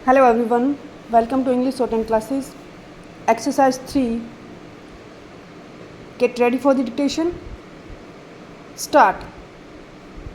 Hello everyone, welcome to English Shorthand classes. Exercise 3. Get ready for the dictation. Start.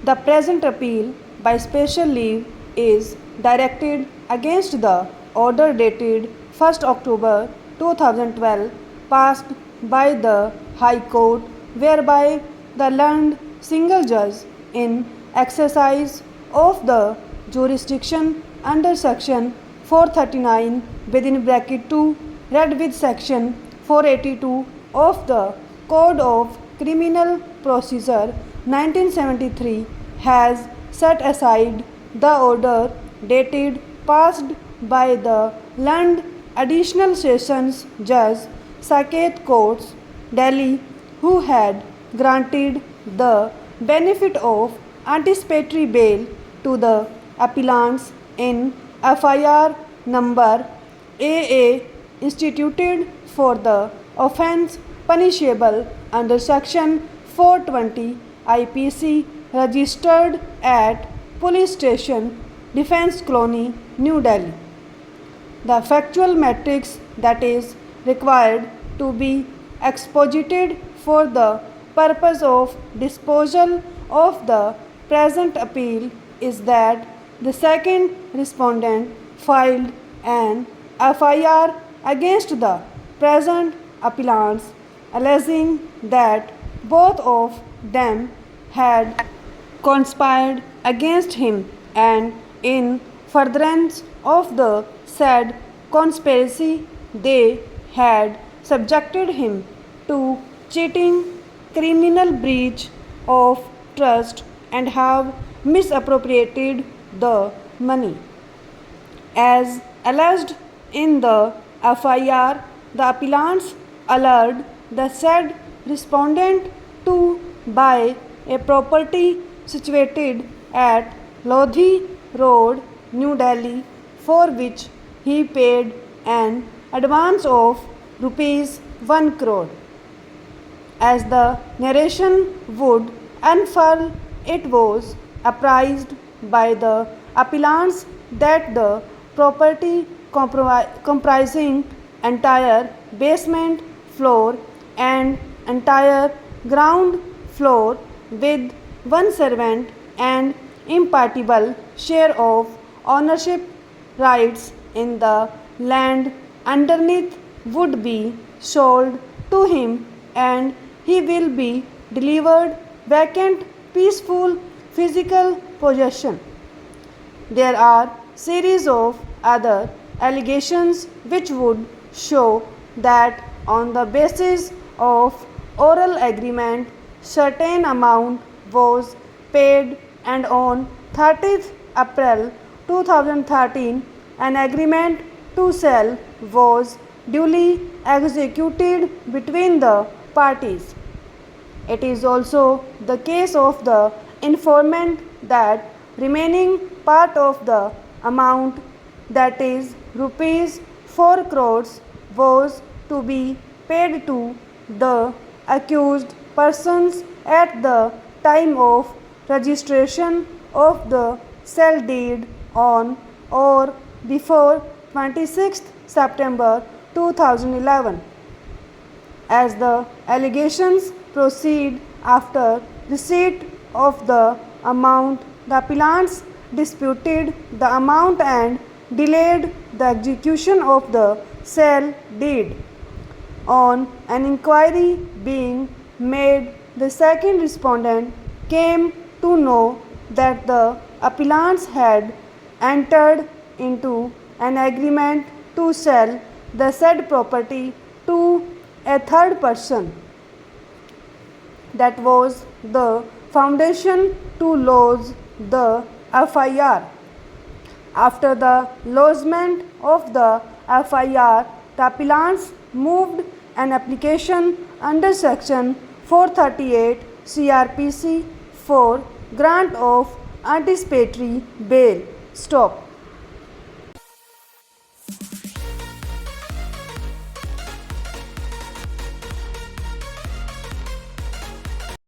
The present appeal by special leave is directed against the order dated 1st October 2012 passed by the High Court, whereby the learned single judge in exercise of the jurisdiction under section 439 within bracket 2 read with section 482 of the Code of Criminal Procedure 1973 has set aside the order dated passed by the learned additional sessions judge Saket Courts, Delhi, who had granted the benefit of anticipatory bail to the appellants in FIR number AA instituted for the offence punishable under section 420 IPC registered at Police Station, Defence Colony, New Delhi. The factual matrix that is required to be exposited for the purpose of disposal of the present appeal is that the second respondent filed an FIR against the present appellants alleging that both of them had conspired against him and in furtherance of the said conspiracy they had subjected him to cheating, criminal breach of trust and have misappropriated the money. As alleged in the FIR, the appellants allowed the said respondent to buy a property situated at Lodhi Road, New Delhi, for which he paid an advance of rupees 1 crore. As the narration would unfurl, it was apprised by the appellants that the property comprising entire basement floor and entire ground floor with one servant and impartible share of ownership rights in the land underneath would be sold to him and he will be delivered vacant, peaceful, physical possession. There are series of other allegations which would show that on the basis of oral agreement certain amount was paid and on 30th April 2013 an agreement to sell was duly executed between the parties. It is also the case of the informant that remaining part of the amount, that is rupees 4 crores, was to be paid to the accused persons at the time of registration of the sale deed on or before 26th September 2011. As the allegations proceed after receipt of the amount, the appellants disputed the amount and delayed the execution of the sale deed. On an inquiry being made, the second respondent came to know that the appellants had entered into an agreement to sell the said property to a third person. That was the foundation to lodge the FIR. After the lodgement of the FIR, the appellants moved an application under section 438 CRPC for grant of anticipatory bail. Stop.